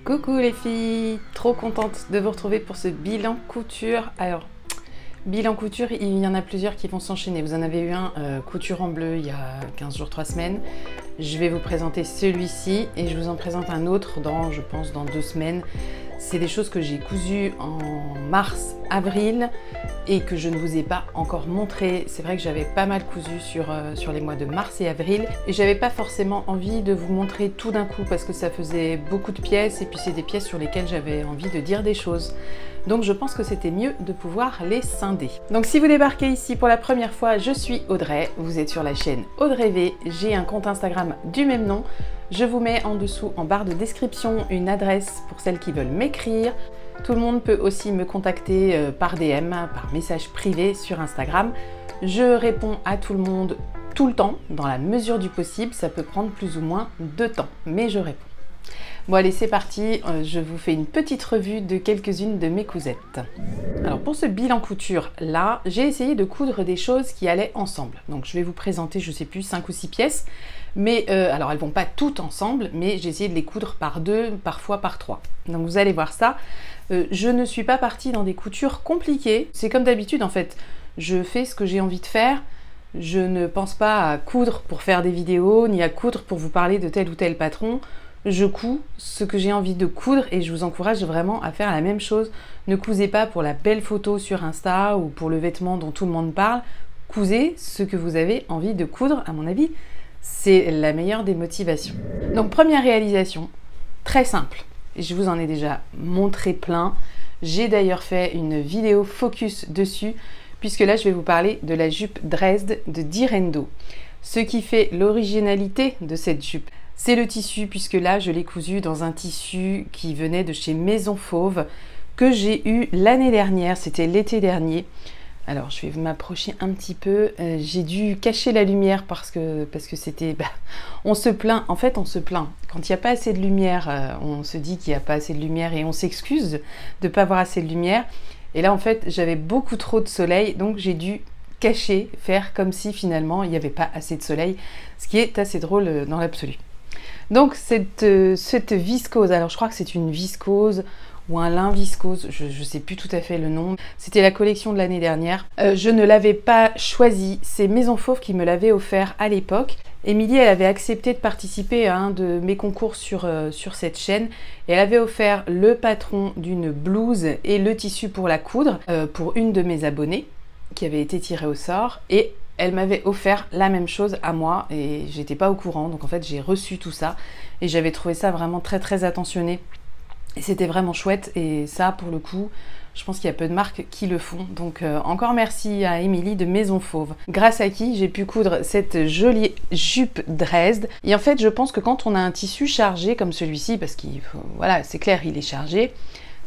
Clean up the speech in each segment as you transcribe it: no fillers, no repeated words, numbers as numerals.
Coucou les filles, trop contente de vous retrouver pour ce bilan couture. Alors, bilan couture, il y en a plusieurs qui vont s'enchaîner. Vous en avez eu un couture en bleu il y a 15 jours, 3 semaines. Je vais vous présenter celui-ci et je vous en présente un autre dans, je pense, dans 2 semaines. C'est des choses que j'ai cousues en mars, avril et que je ne vous ai pas encore montré. C'est vrai que j'avais pas mal cousu sur les mois de mars et avril et j'avais pas forcément envie de vous montrer tout d'un coup parce que ça faisait beaucoup de pièces et puis c'est des pièces sur lesquelles j'avais envie de dire des choses. Donc je pense que c'était mieux de pouvoir les scinder. Donc si vous débarquez ici pour la première fois, je suis Audrey, vous êtes sur la chaîne Audrey V, j'ai un compte Instagram du même nom. Je vous mets en dessous en barre de description une adresse pour celles qui veulent m'écrire. Tout le monde peut aussi me contacter par DM, par message privé sur Instagram. Je réponds à tout le monde tout le temps, dans la mesure du possible. Ça peut prendre plus ou moins de temps, mais je réponds. Bon allez, c'est parti, je vous fais une petite revue de quelques-unes de mes cousettes. Alors pour ce bilan couture là, j'ai essayé de coudre des choses qui allaient ensemble. Donc je vais vous présenter, je sais plus, 5 ou 6 pièces. Mais alors elles vont pas toutes ensemble, mais j'ai essayé de les coudre par 2, parfois par 3. Donc vous allez voir ça. Je ne suis pas partie dans des coutures compliquées. C'est comme d'habitude en fait. Je fais ce que j'ai envie de faire. Je ne pense pas à coudre pour faire des vidéos, ni à coudre pour vous parler de tel ou tel patron. Je couds ce que j'ai envie de coudre et je vous encourage vraiment à faire la même chose. Ne cousez pas pour la belle photo sur Insta ou pour le vêtement dont tout le monde parle. Cousez ce que vous avez envie de coudre, à mon avis. C'est la meilleure des motivations. Donc première réalisation, très simple. Je vous en ai déjà montré plein. J'ai d'ailleurs fait une vidéo focus dessus, puisque là je vais vous parler de la jupe Dresde de Direndo. Ce qui fait l'originalité de cette jupe, c'est le tissu, puisque là je l'ai cousu dans un tissu qui venait de chez Maison Fauve, que j'ai eu l'année dernière, c'était l'été dernier. Alors je vais m'approcher un petit peu, j'ai dû cacher la lumière parce que c'était... on se plaint, en fait on se plaint. Quand il n'y a pas assez de lumière, on se dit qu'il n'y a pas assez de lumière et on s'excuse de ne pas avoir assez de lumière. Et là en fait j'avais beaucoup trop de soleil, donc j'ai dû cacher, faire comme si finalement il n'y avait pas assez de soleil, ce qui est assez drôle dans l'absolu. Donc cette viscose, alors je crois que c'est une viscose ou un lin viscose, je ne sais plus tout à fait le nom. C'était la collection de l'année dernière. Je ne l'avais pas choisi, c'est Maison Fauve qui me l'avait offert à l'époque. Émilie, elle avait accepté de participer à un de mes concours sur cette chaîne et elle avait offert le patron d'une blouse et le tissu pour la coudre pour une de mes abonnées qui avait été tirée au sort et elle m'avait offert la même chose à moi et j'étais pas au courant, donc en fait j'ai reçu tout ça et j'avais trouvé ça vraiment très très attentionné et c'était vraiment chouette. Et ça pour le coup je pense qu'il y a peu de marques qui le font, donc encore merci à Émilie de Maison Fauve, grâce à qui j'ai pu coudre cette jolie jupe Dresde. Et en fait je pense que quand on a un tissu chargé comme celui-ci, parce qu'il faut, voilà, c'est clair, il est chargé,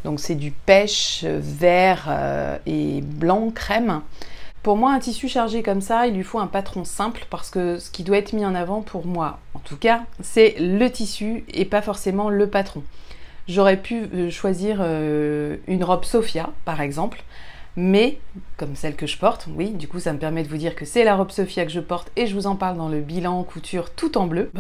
donc c'est du pêche vert et blanc crème. Pour moi, un tissu chargé comme ça, il lui faut un patron simple parce que ce qui doit être mis en avant pour moi, en tout cas, c'est le tissu et pas forcément le patron. J'aurais pu choisir une robe Sophia, par exemple, mais comme celle que je porte, oui, du coup ça me permet de vous dire que c'est la robe Sophia que je porte et je vous en parle dans le bilan couture tout en bleu,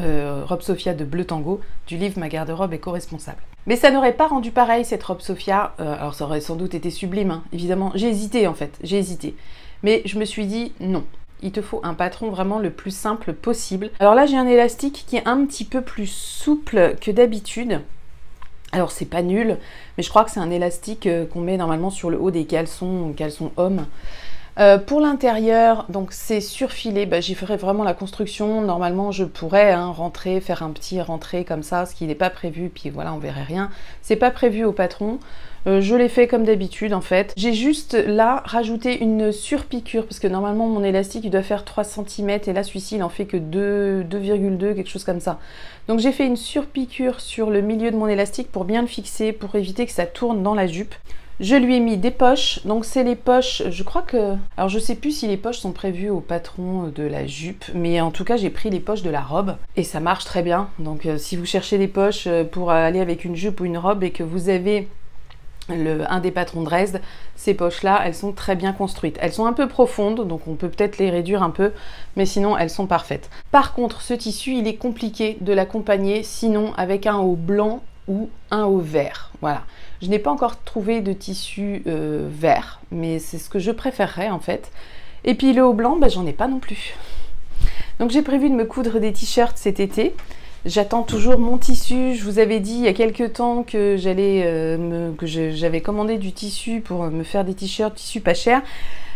robe Sophia de Bleu Tango, du livre Ma garde-robe éco-responsable. Mais ça n'aurait pas rendu pareil cette robe Sophia, alors ça aurait sans doute été sublime, hein, évidemment, j'ai hésité en fait, j'ai hésité. Mais je me suis dit non, il te faut un patron vraiment le plus simple possible. Alors là j'ai un élastique qui est un petit peu plus souple que d'habitude. Alors c'est pas nul, mais je crois que c'est un élastique qu'on met normalement sur le haut des caleçons hommes. Pour l'intérieur, donc c'est surfilé, j'y ferai vraiment la construction. Normalement je pourrais rentrer, faire un petit rentré comme ça, ce qui n'est pas prévu, puis voilà on verrait rien. C'est pas prévu au patron. Je l'ai fait comme d'habitude en fait. J'ai juste là rajouté une surpiqûre parce que normalement mon élastique il doit faire 3 cm et là celui-ci il en fait que 2,2, quelque chose comme ça. Donc j'ai fait une surpiqûre sur le milieu de mon élastique pour bien le fixer, pour éviter que ça tourne dans la jupe. Je lui ai mis des poches, donc c'est les poches, je crois que... Alors je sais plus si les poches sont prévues au patron de la jupe, mais en tout cas j'ai pris les poches de la robe et ça marche très bien. Donc si vous cherchez des poches pour aller avec une jupe ou une robe et que vous avez un des patrons Dresde, ces poches là elles sont très bien construites, elles sont un peu profondes donc on peut peut-être les réduire un peu, mais sinon elles sont parfaites. Par contre ce tissu il est compliqué de l'accompagner sinon avec un haut blanc ou un au vert. Voilà. Je n'ai pas encore trouvé de tissu vert, mais c'est ce que je préférerais en fait. Et puis le haut blanc, j'en ai pas non plus. Donc j'ai prévu de me coudre des t-shirts cet été. J'attends toujours mon tissu. Je vous avais dit il y a quelques temps que j'avais commandé du tissu pour me faire des t-shirts, tissu pas cher.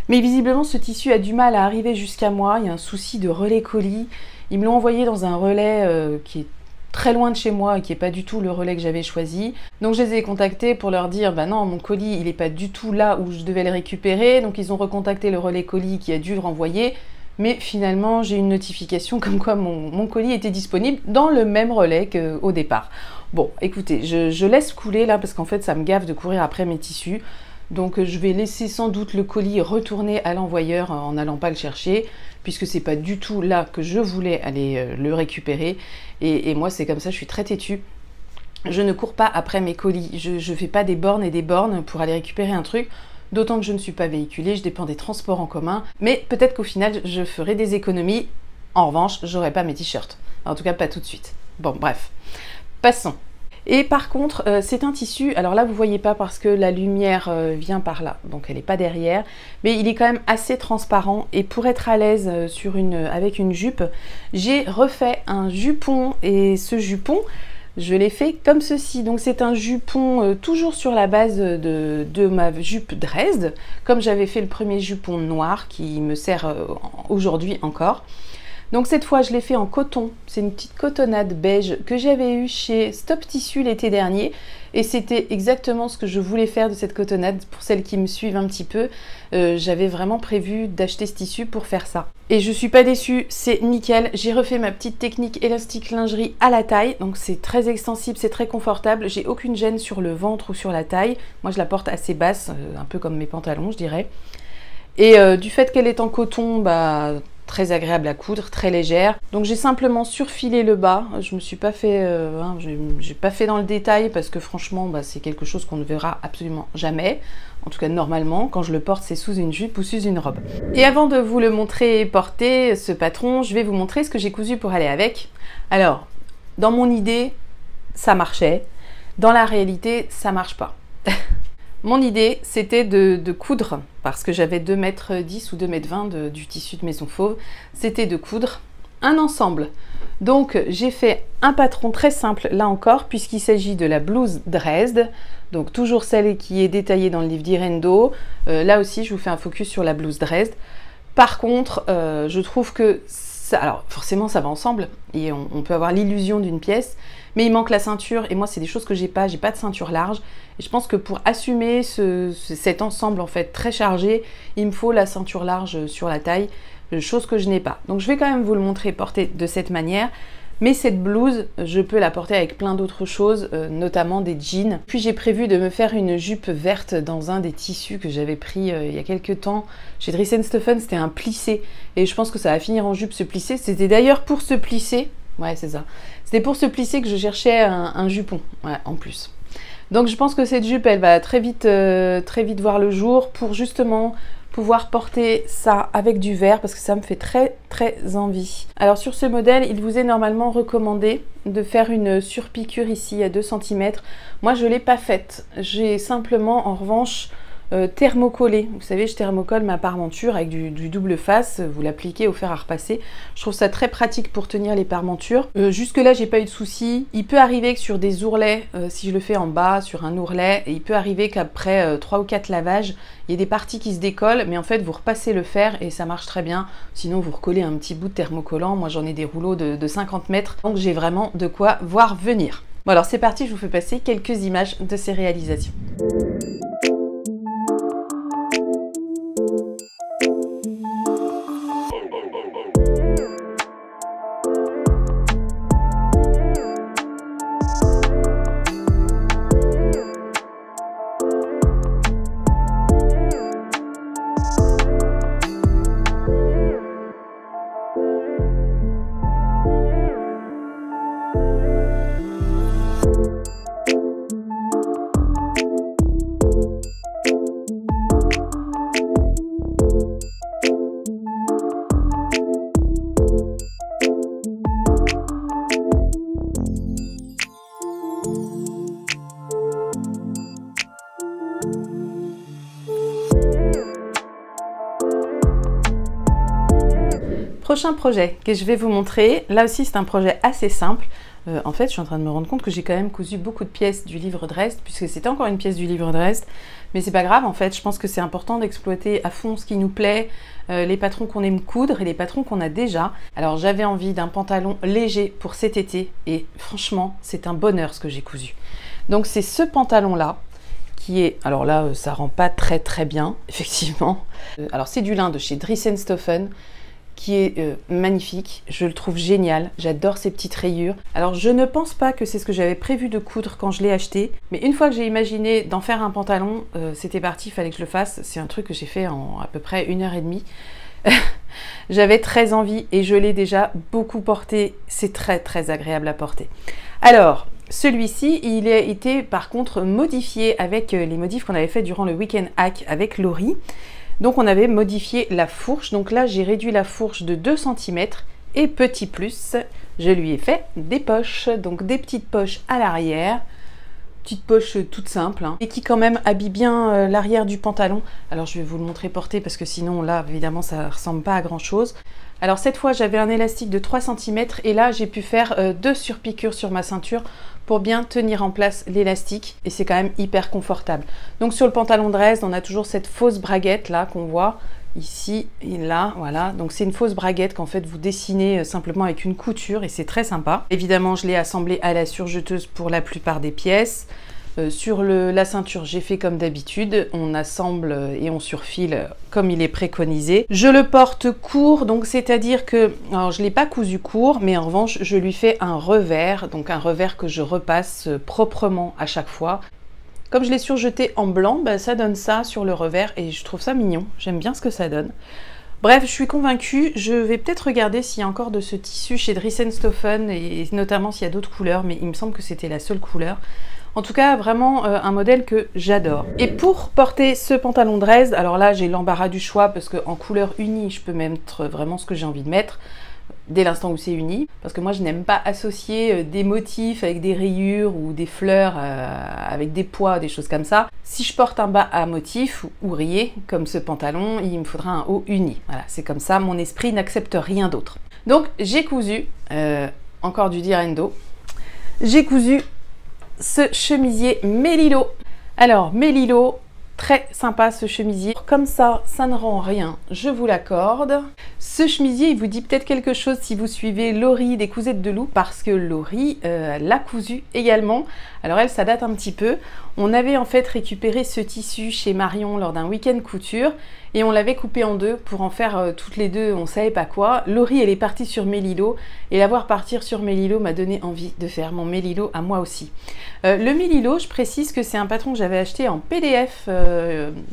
Mais visiblement ce tissu a du mal à arriver jusqu'à moi. Il y a un souci de relais colis. Ils me l'ont envoyé dans un relais qui est très loin de chez moi et qui n'est pas du tout le relais que j'avais choisi. Donc je les ai contactés pour leur dire bah non, mon colis il n'est pas du tout là où je devais le récupérer. Donc ils ont recontacté le relais colis qui a dû le renvoyer. Mais finalement, j'ai une notification comme quoi mon colis était disponible dans le même relais qu'au départ. Bon, écoutez, je laisse couler là parce qu'en fait, ça me gave de courir après mes tissus. Donc, je vais laisser sans doute le colis retourner à l'envoyeur en n'allant pas le chercher, puisque c'est pas du tout là que je voulais aller le récupérer. Et moi, c'est comme ça, je suis très têtue. Je ne cours pas après mes colis. Je fais pas des bornes et des bornes pour aller récupérer un truc. D'autant que je ne suis pas véhiculée, je dépends des transports en commun. Mais peut-être qu'au final, je ferai des économies. En revanche, j'aurai pas mes t-shirts. En tout cas, pas tout de suite. Bon, bref. Passons. Et par contre, c'est un tissu, alors là, vous voyez pas parce que la lumière vient par là. Donc, elle n'est pas derrière. Mais il est quand même assez transparent. Et pour être à l'aise avec une jupe, j'ai refait un jupon. Et ce jupon, je l'ai fait comme ceci. Donc c'est un jupon toujours sur la base de ma jupe Dresde, comme j'avais fait le premier jupon noir qui me sert aujourd'hui encore. Donc cette fois je l'ai fait en coton, c'est une petite cotonnade beige que j'avais eue chez Stop Tissu l'été dernier et c'était exactement ce que je voulais faire de cette cotonnade. Pour celles qui me suivent un petit peu, j'avais vraiment prévu d'acheter ce tissu pour faire ça. Et je suis pas déçue, c'est nickel. J'ai refait ma petite technique élastique lingerie à la taille, donc c'est très extensible, c'est très confortable. J'ai aucune gêne sur le ventre ou sur la taille. Moi je la porte assez basse, un peu comme mes pantalons je dirais. Et du fait qu'elle est en coton, très agréable à coudre, très légère. Donc j'ai simplement surfilé le bas. Je me suis pas fait, j'ai pas fait dans le détail parce que franchement, c'est quelque chose qu'on ne verra absolument jamais. En tout cas, normalement, quand je le porte, c'est sous une jupe ou sous une robe. Et avant de vous le montrer porter, ce patron, je vais vous montrer ce que j'ai cousu pour aller avec. Alors, dans mon idée, ça marchait. Dans la réalité, ça marche pas. Mon idée, c'était de coudre, parce que j'avais 2,10 m ou 2,20 m du tissu de Maison Fauve, c'était de coudre un ensemble. Donc j'ai fait un patron très simple, là encore, puisqu'il s'agit de la blouse Dresde, donc toujours celle qui est détaillée dans le livre d'Irendo. Là aussi, je vous fais un focus sur la blouse Dresde. Par contre, je trouve que alors forcément ça va ensemble et on peut avoir l'illusion d'une pièce, mais il manque la ceinture et moi c'est des choses que j'ai pas de ceinture large et je pense que pour assumer cet ensemble en fait très chargé, il me faut la ceinture large sur la taille, chose que je n'ai pas. Donc je vais quand même vous le montrer porté de cette manière. Mais cette blouse, je peux la porter avec plein d'autres choses, notamment des jeans. Puis j'ai prévu de me faire une jupe verte dans un des tissus que j'avais pris il y a quelques temps chez Dries & Stephen, c'était un plissé. Et je pense que ça va finir en jupe ce plissé. C'était d'ailleurs pour ce plissé, ouais c'est ça, c'était pour ce plissé que je cherchais un jupon, ouais, en plus. Donc je pense que cette jupe, elle va très vite voir le jour pour justement pouvoir porter ça avec du vert parce que ça me fait très envie. Alors sur ce modèle, il vous est normalement recommandé de faire une surpiqûre ici à 2 cm. Moi je ne l'ai pas faite. J'ai simplement en revanche thermocollé. Vous savez, je thermocole ma parmenture avec du double face, vous l'appliquez au fer à repasser. Je trouve ça très pratique pour tenir les parmentures. Jusque là, j'ai pas eu de soucis. Il peut arriver que sur des ourlets, si je le fais en bas sur un ourlet, il peut arriver qu'après 3 ou 4 lavages, il y ait des parties qui se décollent, mais en fait vous repassez le fer et ça marche très bien. Sinon vous recollez un petit bout de thermocollant. Moi j'en ai des rouleaux de 50 mètres, donc j'ai vraiment de quoi voir venir. Bon alors c'est parti, je vous fais passer quelques images de ces réalisations. Prochain projet que je vais vous montrer, là aussi c'est un projet assez simple. En fait, je suis en train de me rendre compte que j'ai quand même cousu beaucoup de pièces du livre Dresde, puisque c'était encore une pièce du livre Dresde. Mais c'est pas grave, en fait, je pense que c'est important d'exploiter à fond ce qui nous plaît, les patrons qu'on aime coudre et les patrons qu'on a déjà. Alors j'avais envie d'un pantalon léger pour cet été, et franchement, c'est un bonheur ce que j'ai cousu. Donc c'est ce pantalon-là, qui est, alors là, ça rend pas très bien, effectivement. Alors c'est du lin de chez Dresden-Stoffen, qui est magnifique, je le trouve génial, j'adore ces petites rayures. Alors je ne pense pas que c'est ce que j'avais prévu de coudre quand je l'ai acheté, mais une fois que j'ai imaginé d'en faire un pantalon, c'était parti, il fallait que je le fasse. C'est un truc que j'ai fait en à peu près 1h30. J'avais très envie et je l'ai déjà beaucoup porté, c'est très agréable à porter. Alors, celui-ci, il a été par contre modifié avec les modifs qu'on avait fait durant le week-end hack avec Laurie. Donc on avait modifié la fourche, donc là j'ai réduit la fourche de 2 cm et petit plus, je lui ai fait des poches, donc des petites poches à l'arrière, petites poches toutes simples, hein, et qui quand même habillent bien l'arrière du pantalon. Alors je vais vous le montrer porté parce que sinon là évidemment ça ressemble pas à grand chose. Alors cette fois j'avais un élastique de 3 cm et là j'ai pu faire 2 surpiqûres sur ma ceinture pour bien tenir en place l'élastique et c'est quand même hyper confortable. Donc sur le pantalon Dresde, on a toujours cette fausse braguette là qu'on voit ici et là, voilà. Donc c'est une fausse braguette qu'en fait vous dessinez simplement avec une couture et c'est très sympa. Évidemment, je l'ai assemblée à la surjeteuse pour la plupart des pièces. Sur la ceinture, j'ai fait comme d'habitude, on assemble et on surfile comme il est préconisé. Je le porte court, donc c'est-à-dire que, alors je ne l'ai pas cousu court, mais en revanche, je lui fais un revers, donc un revers que je repasse proprement à chaque fois. Comme je l'ai surjeté en blanc, bah, ça donne ça sur le revers et je trouve ça mignon, j'aime bien ce que ça donne. Bref, je suis convaincue, je vais peut-être regarder s'il y a encore de ce tissu chez Dresden-Stoffen et notamment s'il y a d'autres couleurs, mais il me semble que c'était la seule couleur. En tout cas, vraiment un modèle que j'adore. Et pour porter ce pantalon Dresde, alors là, j'ai l'embarras du choix parce qu'en couleur unie, je peux mettre vraiment ce que j'ai envie de mettre dès l'instant où c'est uni. Parce que moi, je n'aime pas associer des motifs avec des rayures ou des fleurs avec des pois, des choses comme ça. Si je porte un bas à motif ou rayé, comme ce pantalon, il me faudra un haut uni. Voilà, c'est comme ça, mon esprit n'accepte rien d'autre. Donc, j'ai cousu, encore du Direndo, j'ai cousu ce chemisier Mélilo. Alors Mélilo, très sympa ce chemisier. Comme ça, ça ne rend rien, je vous l'accorde. Ce chemisier, il vous dit peut-être quelque chose si vous suivez Laurie des Cousettes de Loup, parce que Laurie l'a cousu également. Alors elle, ça date un petit peu. On avait en fait récupéré ce tissu chez Marion lors d'un week-end couture et on l'avait coupé en deux pour en faire toutes les deux, on savait pas quoi. Laurie, elle est partie sur Mélilo et la voir partir sur Mélilo m'a donné envie de faire mon Mélilo à moi aussi. Le Mélilo, je précise que c'est un patron que j'avais acheté en PDF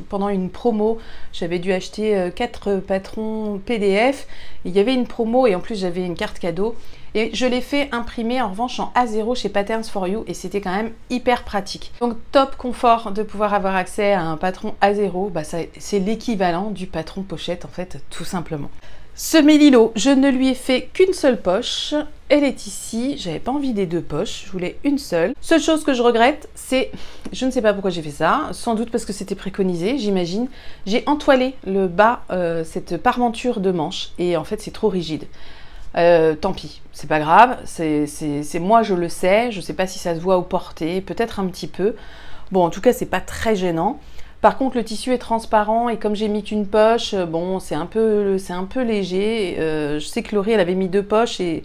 pendant une promo. J'avais dû acheter 4 patrons PDF. Il y avait une promo et en plus j'avais une carte cadeau. Et je l'ai fait imprimer en revanche en A0 chez Patterns for You et c'était quand même hyper pratique. Donc top confort de pouvoir avoir accès à un patron A0, bah c'est l'équivalent du patron pochette en fait, tout simplement. Ce Mélilo, je ne lui ai fait qu'une seule poche. Elle est ici, j'avais pas envie des 2 poches, je voulais une seule. Seule chose que je regrette, c'est, je ne sais pas pourquoi j'ai fait ça, sans doute parce que c'était préconisé, j'imagine. J'ai entoilé le bas, cette parmenture de manche et en fait c'est trop rigide. Tant pis, c'est pas grave, c'est moi je le sais, je sais pas si ça se voit au porté, peut-être un petit peu. Bon, en tout cas, c'est pas très gênant. Par contre, le tissu est transparent et comme j'ai mis qu'une poche, bon, c'est un peu léger. Je sais que Laurie, elle avait mis 2 poches et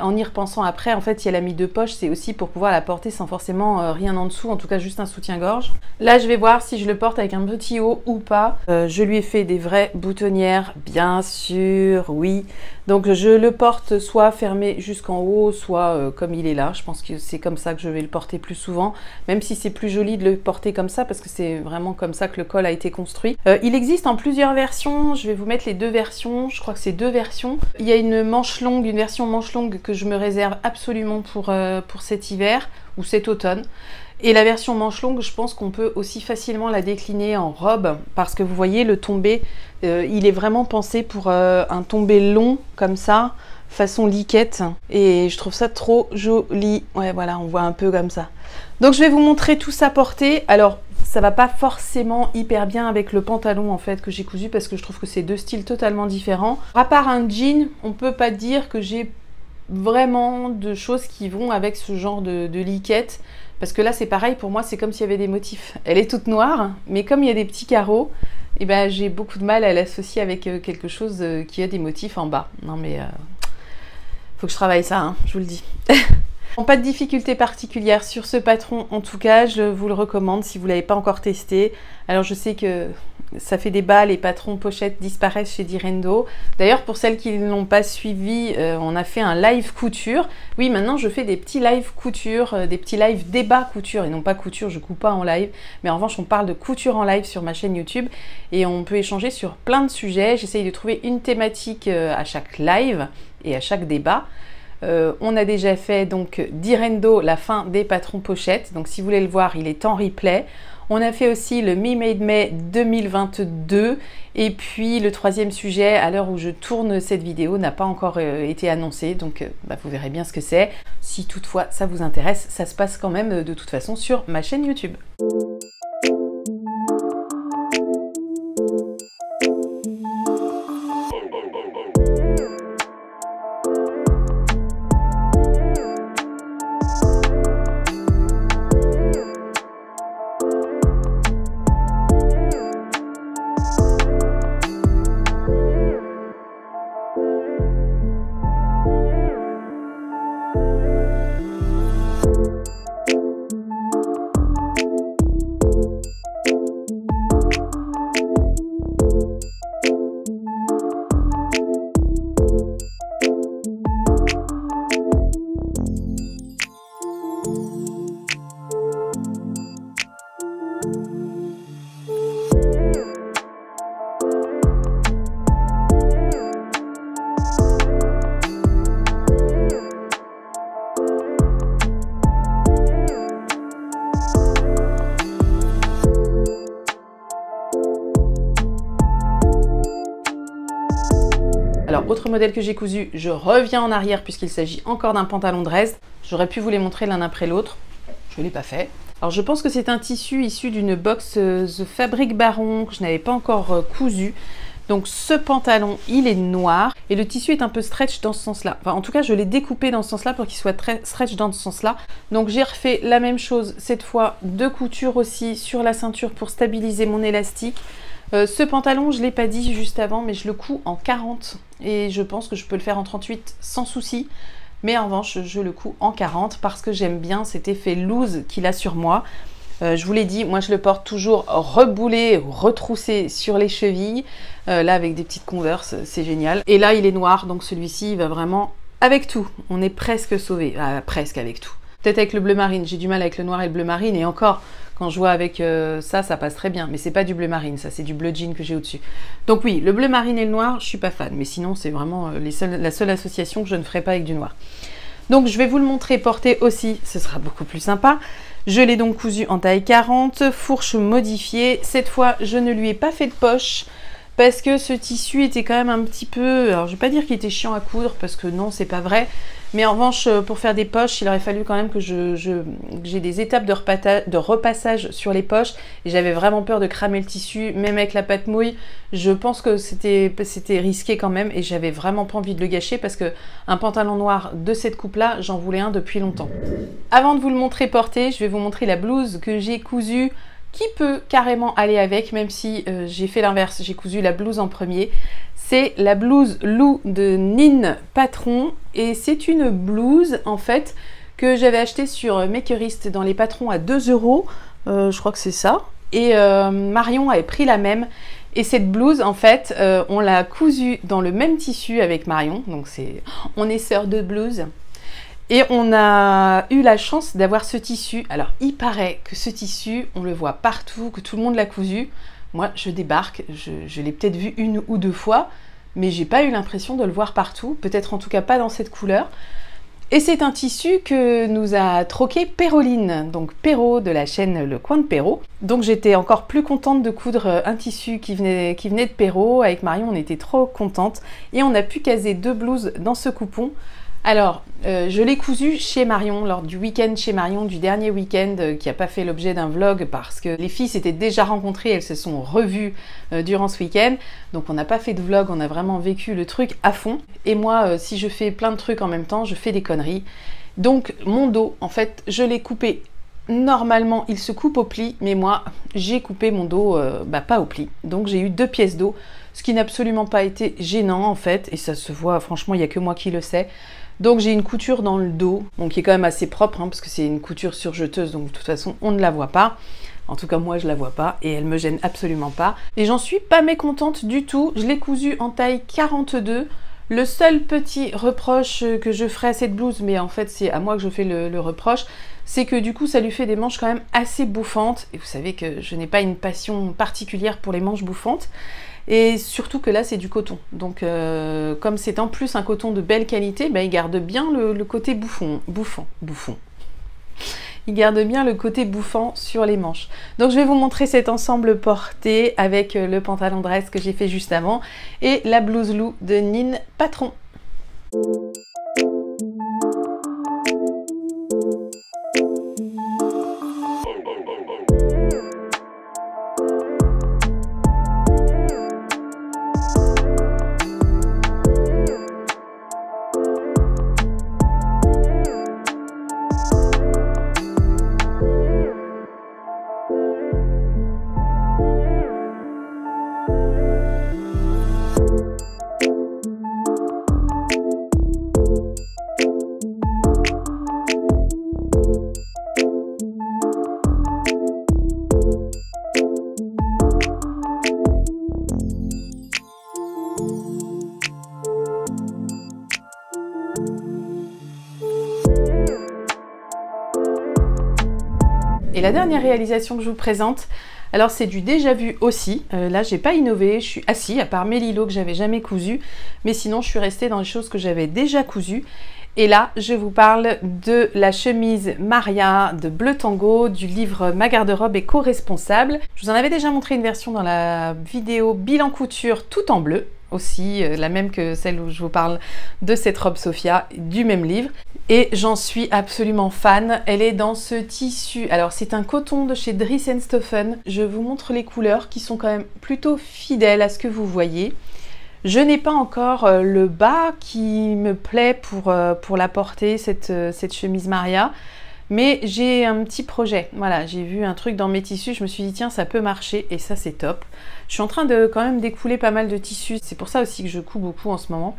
en y repensant après, en fait, si elle a mis 2 poches, c'est aussi pour pouvoir la porter sans forcément rien en dessous, en tout cas juste un soutien-gorge. Là, je vais voir si je le porte avec un petit haut ou pas. Je lui ai fait des vraies boutonnières, bien sûr, oui. Donc je le porte soit fermé jusqu'en haut, soit comme il est là. Je pense que c'est comme ça que je vais le porter plus souvent, même si c'est plus joli de le porter comme ça, parce que c'est vraiment comme ça que le col a été construit. Il existe en plusieurs versions, je vais vous mettre les 2 versions, je crois que c'est 2 versions. Il y a une manche longue, une version manche longue que je me réserve absolument pour cet hiver ou cet automne. Et la version manche longue, je pense qu'on peut aussi facilement la décliner en robe parce que vous voyez le tombé, il est vraiment pensé pour un tombé long comme ça, façon liquette. Et je trouve ça trop joli. Ouais, voilà, on voit un peu comme ça. Donc je vais vous montrer tout ça porté. Alors, ça va pas forcément hyper bien avec le pantalon en fait que j'ai cousu parce que je trouve que c'est deux styles totalement différents. À part un jean, on peut pas dire que j'ai vraiment de choses qui vont avec ce genre de liquette. Parce que là c'est pareil, pour moi c'est comme s'il y avait des motifs. Elle est toute noire, mais comme il y a des petits carreaux, et ben j'ai beaucoup de mal à l'associer avec quelque chose qui a des motifs en bas. Non mais faut que je travaille ça, hein, je vous le dis. Pas de difficulté particulière sur ce patron, en tout cas je vous le recommande si vous ne l'avez pas encore testé. Alors je sais que ça fait débat, les patrons pochettes disparaissent chez Direndo. D'ailleurs pour celles qui ne l'ont pas suivi, on a fait un live couture. Oui, maintenant je fais des petits live couture, des petits live débat couture, et non pas couture, je coupe pas en live, mais en revanche on parle de couture en live sur ma chaîne YouTube et on peut échanger sur plein de sujets. J'essaye de trouver une thématique à chaque live et à chaque débat. On a déjà fait donc Direndo, la fin des patrons pochettes, donc si vous voulez le voir, il est en replay. On a fait aussi le Me Made May 2022 et puis le troisième sujet, à l'heure où je tourne cette vidéo, n'a pas encore été annoncé, donc vous verrez bien ce que c'est. Si toutefois ça vous intéresse, ça se passe quand même de toute façon sur ma chaîne YouTube. Alors, autre modèle que j'ai cousu, je reviens en arrière puisqu'il s'agit encore d'un pantalon Dresde. J'aurais pu vous les montrer l'un après l'autre, je ne l'ai pas fait. Alors, je pense que c'est un tissu issu d'une box The Fabric Baron que je n'avais pas encore cousu. Donc, ce pantalon, il est noir et le tissu est un peu stretch dans ce sens-là. Enfin, en tout cas, je l'ai découpé dans ce sens-là pour qu'il soit très stretch dans ce sens-là. Donc, j'ai refait la même chose, cette fois, deux coutures aussi sur la ceinture pour stabiliser mon élastique. Ce pantalon, je ne l'ai pas dit juste avant, mais je le couds en 40 et je pense que je peux le faire en 38 sans souci. Mais en revanche, je le couds en 40 parce que j'aime bien cet effet loose qu'il a sur moi. Je vous l'ai dit, moi je le porte toujours reboulé ou retroussé sur les chevilles. Là, avec des petites Converse, c'est génial. Et là, il est noir, donc celui-ci, il va vraiment avec tout. On est presque sauvé, presque avec tout. Peut-être avec le bleu marine, j'ai du mal avec le noir et le bleu marine, et encore, quand je vois avec ça passe très bien, mais c'est pas du bleu marine, ça c'est du bleu jean que j'ai au-dessus. Donc oui, le bleu marine et le noir, je suis pas fan, mais sinon c'est vraiment la seule association que je ne ferai pas avec du noir. Donc je vais vous le montrer porté aussi, ce sera beaucoup plus sympa. Je l'ai donc cousu en taille 40, fourche modifiée. Cette fois, je ne lui ai pas fait de poche, parce que ce tissu était quand même un petit peu... Alors je vais pas dire qu'il était chiant à coudre, parce que non, c'est pas vrai. Mais en revanche, pour faire des poches, il aurait fallu quand même que j'ai des étapes de repassage sur les poches. Et j'avais vraiment peur de cramer le tissu, même avec la pâte mouille. Je pense que c'était risqué quand même et j'avais vraiment pas envie de le gâcher parce que un pantalon noir de cette coupe-là, j'en voulais un depuis longtemps. Avant de vous le montrer porté, je vais vous montrer la blouse que j'ai cousue qui peut carrément aller avec, même si j'ai fait l'inverse, j'ai cousu la blouse en premier. C'est la blouse Lou de Nine Patron et c'est une blouse en fait que j'avais achetée sur Makerist dans les patrons à 2 €, je crois que c'est ça. Et Marion avait pris la même et cette blouse en fait on l'a cousue dans le même tissu avec Marion, donc on est sœurs de blouse. Et on a eu la chance d'avoir ce tissu. Alors, il paraît que ce tissu, on le voit partout, que tout le monde l'a cousu. Moi, je débarque, je l'ai peut-être vu 1 ou 2 fois, mais j'ai pas eu l'impression de le voir partout. Peut-être en tout cas pas dans cette couleur. Et c'est un tissu que nous a troqué Péroline, donc Péro de la chaîne Le Coin de Péro. Donc j'étais encore plus contente de coudre un tissu qui venait de Péro. Avec Marion, on était trop contente. Et on a pu caser 2 blouses dans ce coupon. Alors, je l'ai cousu chez Marion, lors du week-end chez Marion, du dernier week-end qui n'a pas fait l'objet d'un vlog parce que les filles s'étaient déjà rencontrées, elles se sont revues durant ce week-end. Donc on n'a pas fait de vlog, on a vraiment vécu le truc à fond. Et moi, si je fais plein de trucs en même temps, je fais des conneries. Donc mon dos, en fait, je l'ai coupé. Normalement, il se coupe au pli, mais moi, j'ai coupé mon dos pas au pli. Donc j'ai eu 2 pièces d'eau, ce qui n'a absolument pas été gênant en fait. Et ça se voit, franchement, il n'y a que moi qui le sais. Donc j'ai une couture dans le dos, donc qui est quand même assez propre, hein, parce que c'est une couture surjeteuse, donc de toute façon on ne la voit pas. En tout cas moi je la vois pas et elle me gêne absolument pas. Et j'en suis pas mécontente du tout, je l'ai cousue en taille 42. Le seul petit reproche que je ferai à cette blouse, mais en fait c'est à moi que je fais le reproche, c'est que du coup ça lui fait des manches quand même assez bouffantes. Et vous savez que je n'ai pas une passion particulière pour les manches bouffantes. Et surtout que là c'est du coton, donc comme c'est en plus un coton de belle qualité, il garde bien le côté bouffant. Il garde bien le côté bouffant sur les manches. Donc je vais vous montrer cet ensemble porté avec le pantalon dress que j'ai fait juste avant et la blouse Lou de Nine Patron. Et la dernière réalisation que je vous présente, alors c'est du déjà vu aussi. Là j'ai pas innové, je suis assis à part mes lilos que j'avais jamais cousus, mais sinon je suis restée dans les choses que j'avais déjà cousues. Et là je vous parle de la chemise Maria de Bleu Tango du livre Ma garde-robe éco-responsable. Je vous en avais déjà montré une version dans la vidéo bilan couture tout en bleu, aussi la même que celle où je vous parle de cette robe Sophia du même livre. Et j'en suis absolument fan. Elle est dans ce tissu. Alors c'est un coton de chez Dries & Stoffen. Je vous montre les couleurs qui sont quand même plutôt fidèles à ce que vous voyez. Je n'ai pas encore le bas qui me plaît pour la porter, cette chemise Maria. Mais j'ai un petit projet. Voilà, j'ai vu un truc dans mes tissus. Je me suis dit tiens ça peut marcher et ça c'est top. Je suis en train de quand même d'écouler pas mal de tissus. C'est pour ça aussi que je couds beaucoup en ce moment.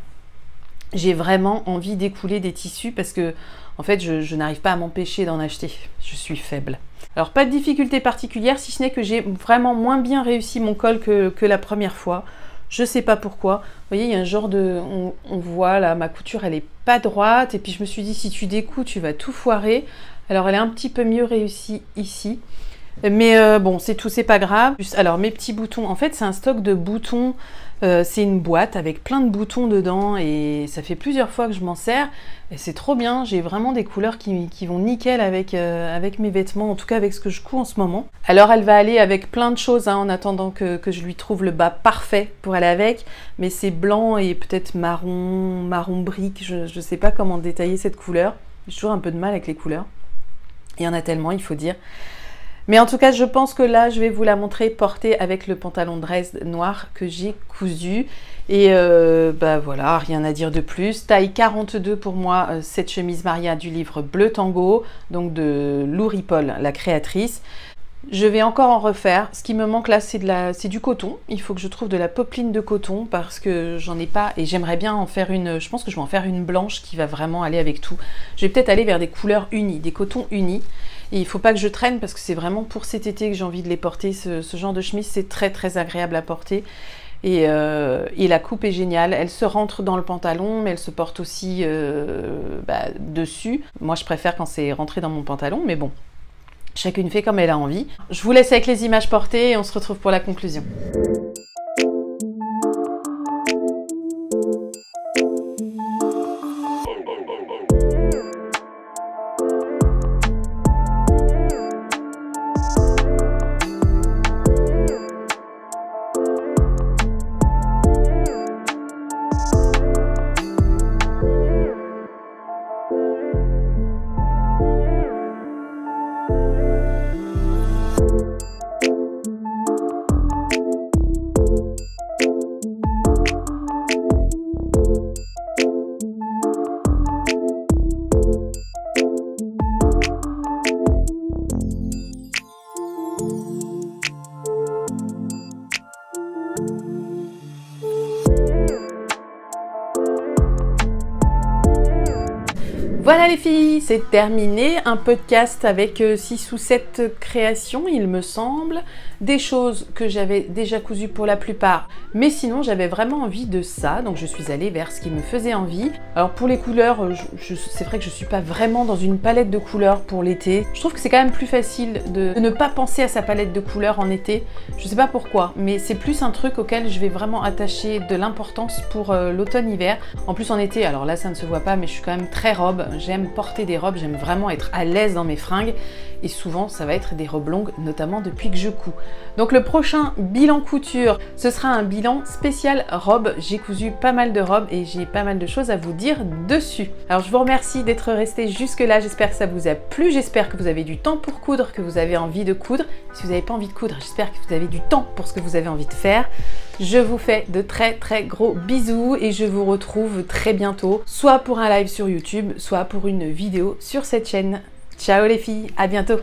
J'ai vraiment envie d'écouler des tissus parce que en fait je n'arrive pas à m'empêcher d'en acheter, je suis faible. Alors pas de difficulté particulière si ce n'est que j'ai vraiment moins bien réussi mon col que la première fois. Je sais pas pourquoi, vous voyez il y a un genre de... on voit là ma couture elle est pas droite et puis je me suis dit si tu découds tu vas tout foirer. Alors elle est un petit peu mieux réussie ici. Mais bon, c'est tout, c'est pas grave. Alors mes petits boutons, en fait c'est un stock de boutons, c'est une boîte avec plein de boutons dedans et ça fait plusieurs fois que je m'en sers et c'est trop bien. J'ai vraiment des couleurs qui vont nickel avec mes vêtements, en tout cas avec ce que je couds en ce moment. Alors elle va aller avec plein de choses hein, en attendant que je lui trouve le bas parfait pour aller avec, mais c'est blanc et peut-être marron brique, je sais pas comment détailler cette couleur. J'ai toujours un peu de mal avec les couleurs, il y en a tellement il faut dire. Mais en tout cas, je pense que là, je vais vous la montrer portée avec le pantalon dress noir que j'ai cousu. Et voilà, rien à dire de plus. Taille 42 pour moi, cette chemise Maria du livre Bleu Tango, donc de Lou Ripoll, la créatrice. Je vais encore en refaire. Ce qui me manque là, c'est du coton. Il faut que je trouve de la popeline de coton parce que j'en ai pas et j'aimerais bien en faire une. Je pense que je vais en faire une blanche qui va vraiment aller avec tout. Je vais peut-être aller vers des couleurs unies, des cotons unis. Et il ne faut pas que je traîne parce que c'est vraiment pour cet été que j'ai envie de les porter. Ce genre de chemise, c'est très très agréable à porter. Et la coupe est géniale. Elle se rentre dans le pantalon, mais elle se porte aussi dessus. Moi, je préfère quand c'est rentré dans mon pantalon, mais bon. Chacune fait comme elle a envie. Je vous laisse avec les images portées et on se retrouve pour la conclusion. Voilà les filles, c'est terminé. Un podcast avec 6 ou 7 créations, il me semble. Des choses que j'avais déjà cousues pour la plupart, mais sinon j'avais vraiment envie de ça, donc je suis allée vers ce qui me faisait envie. Alors pour les couleurs, c'est vrai que je suis pas vraiment dans une palette de couleurs pour l'été. Je trouve que c'est quand même plus facile de ne pas penser à sa palette de couleurs en été. Je sais pas pourquoi, mais c'est plus un truc auquel je vais vraiment attacher de l'importance pour l'automne-hiver. En plus en été, alors là ça ne se voit pas, mais je suis quand même très robe. J'aime porter des robes, j'aime vraiment être à l'aise dans mes fringues. Et souvent, ça va être des robes longues, notamment depuis que je couds. Donc le prochain bilan couture, ce sera un bilan spécial robe. J'ai cousu pas mal de robes et j'ai pas mal de choses à vous dire dessus. Alors je vous remercie d'être resté jusque là. J'espère que ça vous a plu. J'espère que vous avez du temps pour coudre, que vous avez envie de coudre. Si vous n'avez pas envie de coudre, j'espère que vous avez du temps pour ce que vous avez envie de faire. Je vous fais de très gros bisous et je vous retrouve très bientôt, soit pour un live sur YouTube, soit pour une vidéo sur cette chaîne. Ciao les filles, à bientôt!